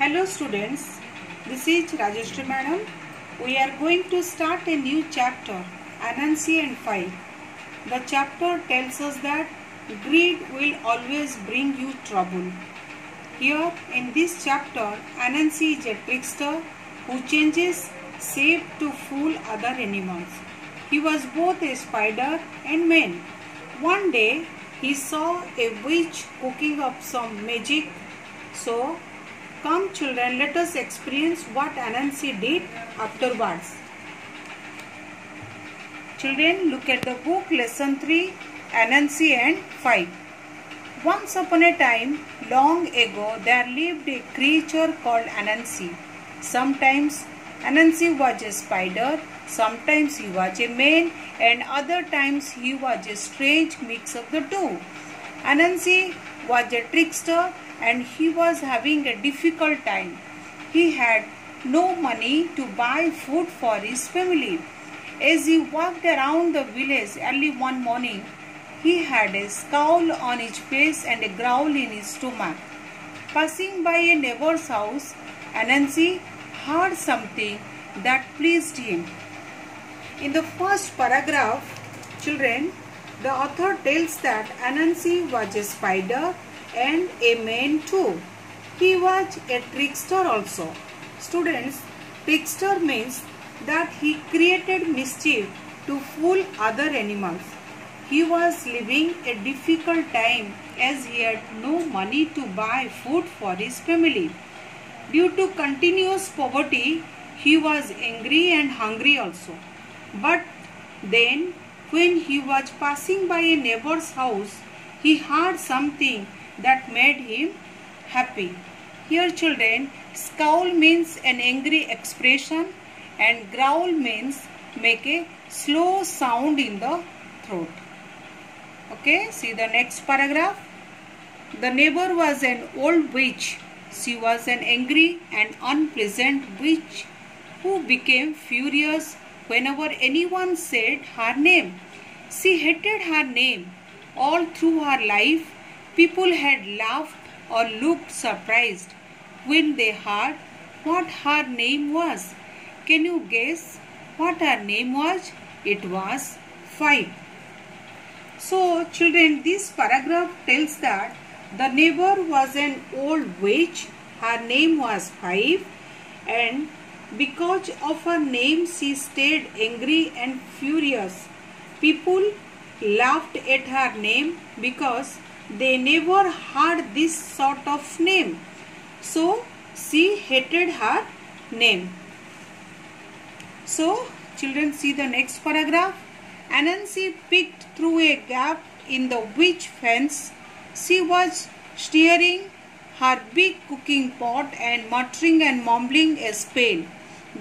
Hello students, this is Rajeshri Madam. We are going to start a new chapter, Anansi and 5. The chapter tells us that greed will always bring you trouble. Here in this chapter, Anansi is a trickster who changes shape to fool other animals. He was both a spider and man. One day, he saw a witch cooking up some magic. So, come children, let us experience what Anansi did afterwards. Children, look at the book lesson 3, Anansi and 5. Once upon a time, long ago, there lived a creature called Anansi. Sometimes Anansi was a spider, sometimes he was a man, and other times he was a strange mix of the two. Anansi was a trickster and he was having a difficult time. He had no money to buy food for his family. As he walked around the village early one morning, he had a scowl on his face and a growl in his stomach. Passing by a neighbor's house, Anansi heard something that pleased him. In the first paragraph, children, the author tells that Anansi was a spider and a man too. He was a trickster also. Students, trickster means that he created mischief to fool other animals. He was living a difficult time as he had no money to buy food for his family. Due to continuous poverty, he was angry and hungry also. But then, when he was passing by a neighbor's house, he heard something that made him happy. Here children, scowl means an angry expression and growl means make a slow sound in the throat. Okay, see the next paragraph. The neighbor was an old witch. She was an angry and unpleasant witch who became furious whenever anyone said her name. She hated her name. All through her life, people had laughed or looked surprised when they heard what her name was. Can you guess what her name was? It was 5. So, children, this paragraph tells that the neighbor was an old witch. Her name was 5, and because of her name, she stayed angry and furious. People laughed at her name because they never heard this sort of name. So, she hated her name. So, children, see the next paragraph. Anansi peeked through a gap in the witch fence. She was stirring her big cooking pot and muttering and mumbling a spell.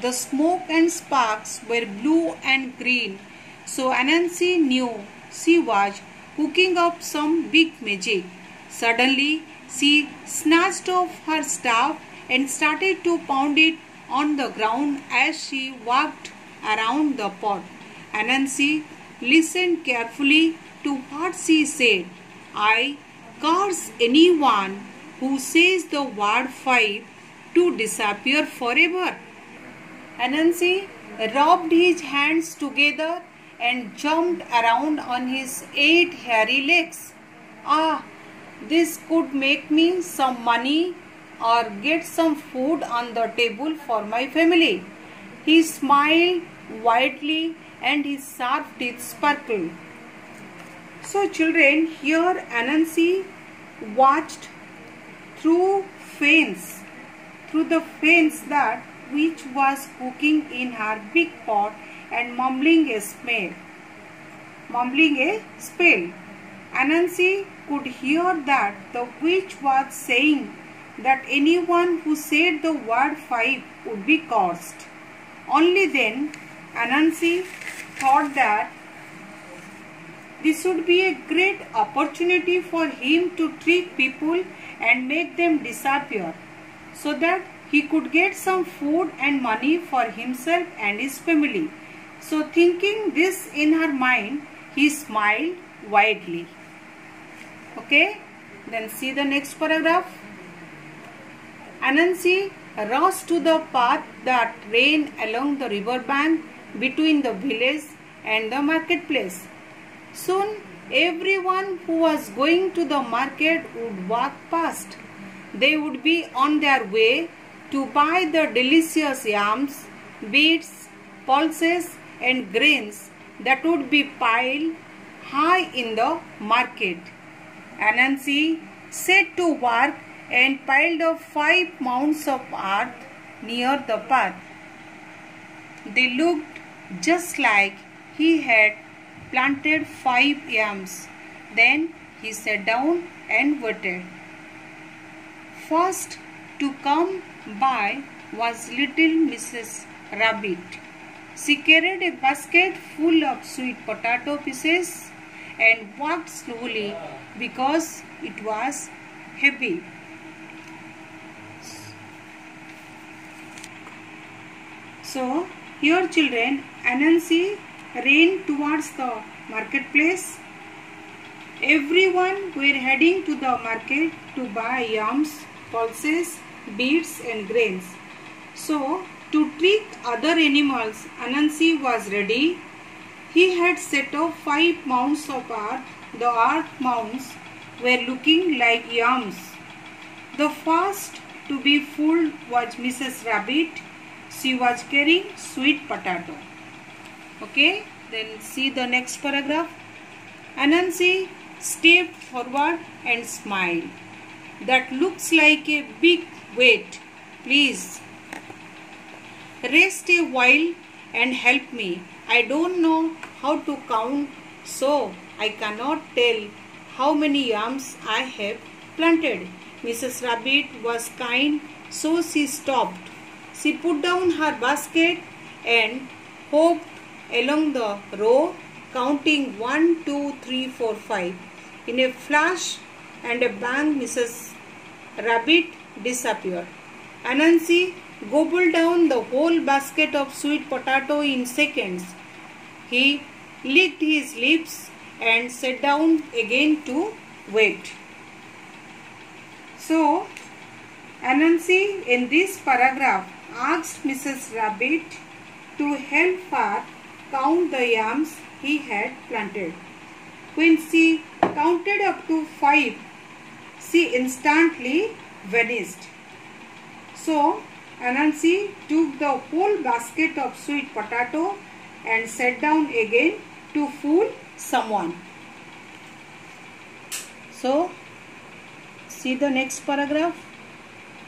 The smoke and sparks were blue and green. So Anansi knew she was cooking up some big magic. Suddenly, she snatched off her staff and started to pound it on the ground as she walked around the pot. Anansi listened carefully to what she said. I curse anyone who says the word 5 to disappear forever. Anansi rubbed his hands together and jumped around on his 8 hairy legs. Ah, this could make me some money or get some food on the table for my family. He smiled widely and his sharp teeth sparkled. So children, here Anansi watched through the fence that witch was cooking in her big pot and mumbling a spell. Anansi could hear that the witch was saying that anyone who said the word 5 would be cursed. Only then Anansi thought that this would be a great opportunity for him to trick people and make them disappear so that he could get some food and money for himself and his family. So thinking this in her mind, he smiled widely. Okay, then see the next paragraph. Anansi rushed to the path that ran along the river bank between the village and the marketplace. Soon everyone who was going to the market would walk past. They would be on their way to buy the delicious yams, beets, pulses and grains that would be piled high in the market. Anansi set to work and piled up 5 mounds of earth near the path. They looked just like he had planted 5 yams. Then he sat down and waited. First to come by was little Mrs. Rabbit. She carried a basket full of sweet potato pieces and walked slowly because it was heavy. So, here children, Anansi ran towards the marketplace. Everyone were heading to the market to buy yams, pulses, beets and grains. So, to trick other animals, Anansi was ready. He had set up 5 mounds of earth. The earth mounds were looking like yams. The first to be full was Mrs. Rabbit. She was carrying sweet potato. Okay, then see the next paragraph. Anansi stepped forward and smiled. That looks like a big weight. Please rest a while and help me. I don't know how to count, so I cannot tell how many yams I have planted. Mrs. Rabbit was kind, so she stopped. She put down her basket and hopped along the row, counting 1, 2, 3, 4, 5. In a flash and a bang, Mrs. Rabbit disappeared. Anansi gobbled down the whole basket of sweet potato in seconds. He licked his lips and sat down again to wait. So, Anansi in this paragraph asked Mrs. Rabbit to help her count the yams he had planted. When she counted up to 5, she instantly vanished. So, Anansi took the whole basket of sweet potato and sat down again to fool someone. So, see the next paragraph.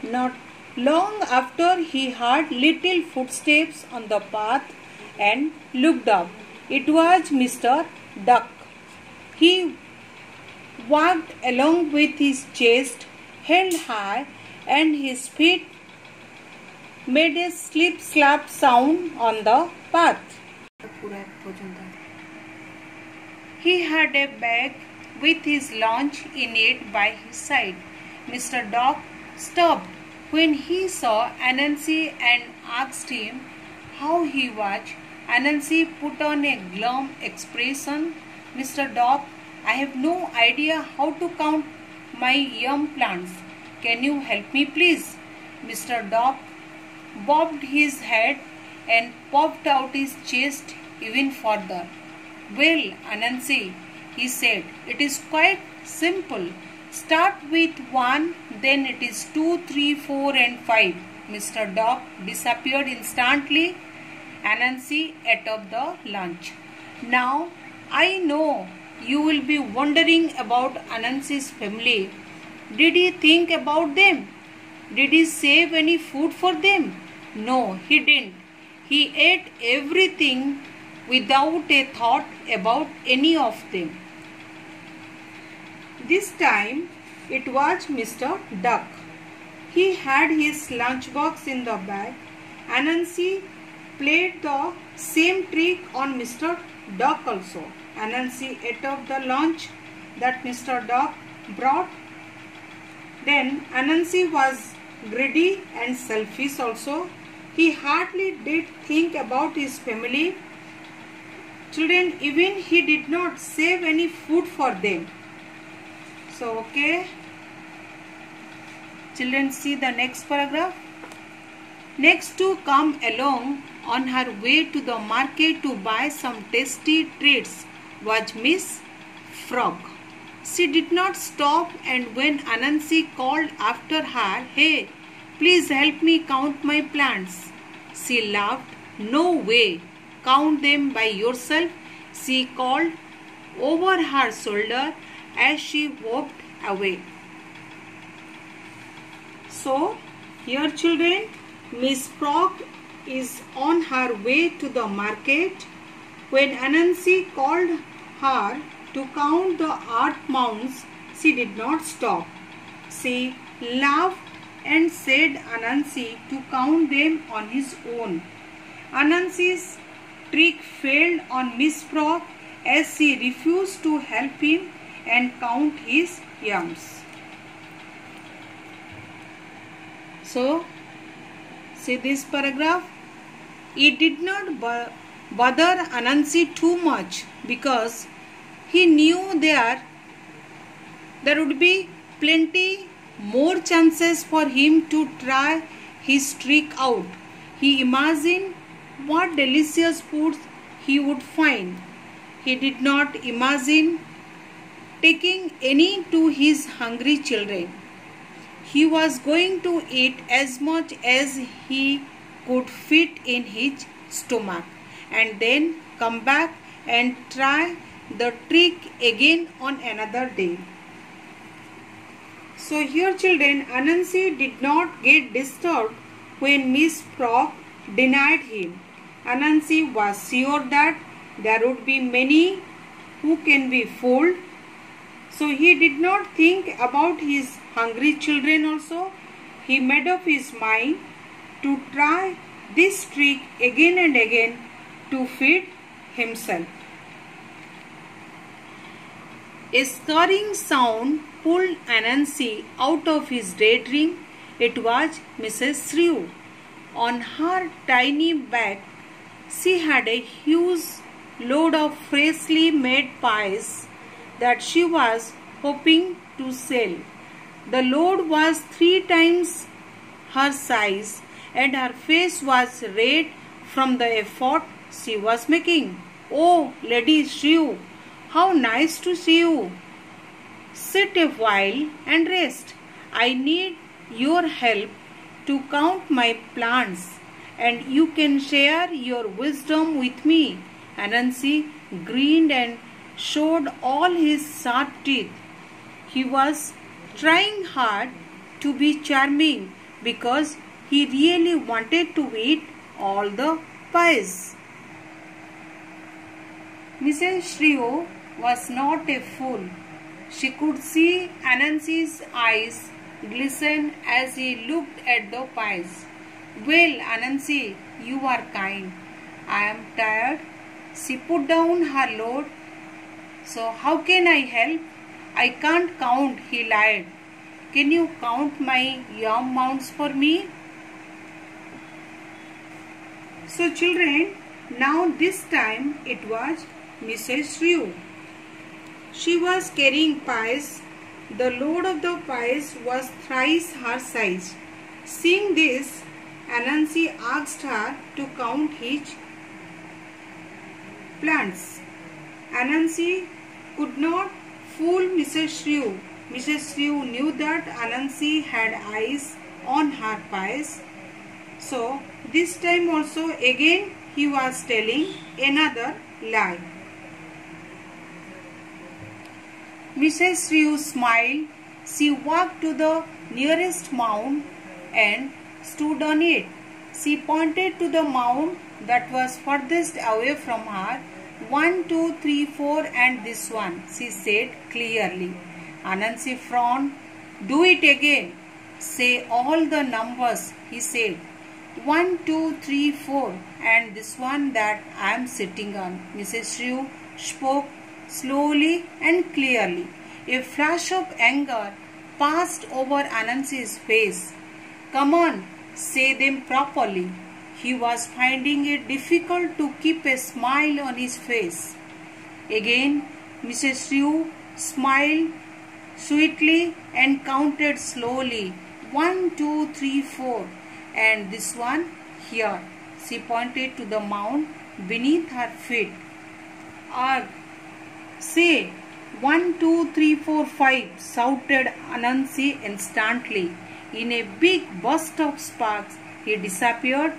Not long after he heard little footsteps on the path and looked up. It was Mr. Duck. He walked along with his chest held high and his feet made a slip-slap sound on the path. He had a bag with his lunch in it by his side. Mr. Duck stopped when he saw Anansi and asked him how he was. Anansi put on a glum expression. Mr. Duck, I have no idea how to count my yam plants. Can you help me please? Mr. Duck bobbed his head and puffed out his chest even further. Well, Anansi, he said, it is quite simple. Start with 1, then it is 2, 3, 4 and 5. Mr. Duck disappeared instantly. Anansi ate up the lunch. Now, I know you will be wondering about Anansi's family. Did he think about them? Did he save any food for them? No, he didn't. He ate everything without a thought about any of them. This time it was Mr. Duck. He had his lunchbox in the bag. Anansi played the same trick on Mr. Duck also. Anansi ate up the lunch that Mr. Duck brought. Then Anansi was greedy and selfish also. He hardly did think about his family. Children, even he did not save any food for them. So, okay. Children, see the next paragraph. Next to come along on her way to the market to buy some tasty treats was Miss Frog. She did not stop, and when Anansi called after her, "Hey, please help me count my plants," she laughed. "No way, count them by yourself," she called over her shoulder as she walked away. So, here children, Miss Frog is on her way to the market. When Anansi called her to count the earth mounds, she did not stop. She laughed and said Anansi to count them on his own. Anansi's trick failed on Miss Frog as she refused to help him and count his yams. So, see this paragraph. It did not bother Anansi too much because he knew there would be plenty more chances for him to try his trick out. He imagined what delicious foods he would find. He did not imagine taking any to his hungry children. He was going to eat as much as he could fit in his stomach and then come back and try the trick again on another day. So here children, Anansi did not get disturbed when Miss Frog denied him. Anansi was sure that there would be many who can be fooled. So he did not think about his hungry children also. He made up his mind to try this trick again and again to feed himself. A stirring sound pulled Anansi out of his daydream. It was Mrs. Shrew. On her tiny back, she had a huge load of freshly made pies that she was hoping to sell. The load was 3 times her size, and her face was red from the effort she was making. "Oh, Lady Shrew, how nice to see you. Sit a while and rest. I need your help to count my plants, and you can share your wisdom with me." Anansi grinned and showed all his sharp teeth. He was trying hard to be charming because he really wanted to eat all the pies. Mrs. Shrew was not a fool. She could see Anansi's eyes glisten as he looked at the pies. "Well, Anansi, you are kind. I am tired." She put down her load. "So how can I help? I can't count," he lied. "Can you count my yam mounds for me?" So children, now this time it was Mrs. Shrew. She was carrying pies. The load of the pies was thrice her size. Seeing this, Anansi asked her to count his plants. Anansi could not fool Mrs. Shrew. Mrs. Shrew knew that Anansi had eyes on her pies. So this time also again he was telling another lie. Mrs. Shrew smiled. She walked to the nearest mound and stood on it. She pointed to the mound that was furthest away from her. 1, 2, 3, 4 and this one, she said clearly. Anansi frowned. "Do it again. Say all the numbers," he said. 1, 2, 3, 4 and this one that I am sitting on. Mrs. Shrew spoke slowly and clearly. A flash of anger passed over Anansi's face. "Come on, say them properly." He was finding it difficult to keep a smile on his face. Again, Mrs. Shrew smiled sweetly and counted slowly. 1, 2, 3, 4, and this one here. She pointed to the mound beneath her feet. Arg! Say 1, 2, 3, 4, 5, shouted Anansi instantly. In a big burst of sparks, he disappeared.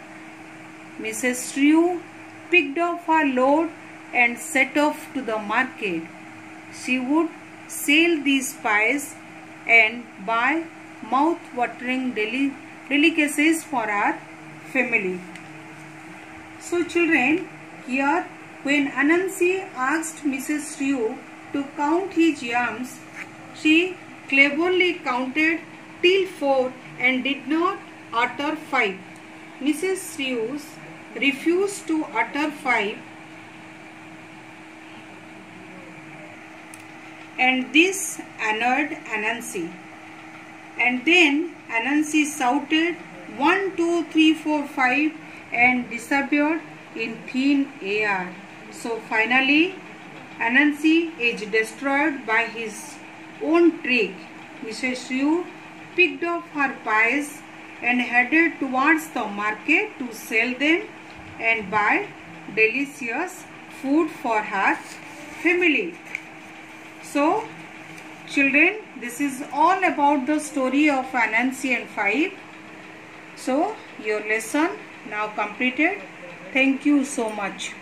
Mrs. Shrew picked up her load and set off to the market. She would sell these pies and buy mouth-watering delicacies for her family. So children, here when Anansi asked Mrs. Shrew to count his yams, she cleverly counted till 4 and did not utter 5. Mrs. Shrew refused to utter 5, and this annoyed Anansi. And then Anansi shouted 1, 2, 3, 4, 5 and disappeared in thin air. So finally Anansi is destroyed by his own trick. Mrs. Shrew picked up her pies and headed towards the market to sell them and buy delicious food for her family. So children, this is all about the story of Anansi and 5. So your lesson now completed. Thank you so much.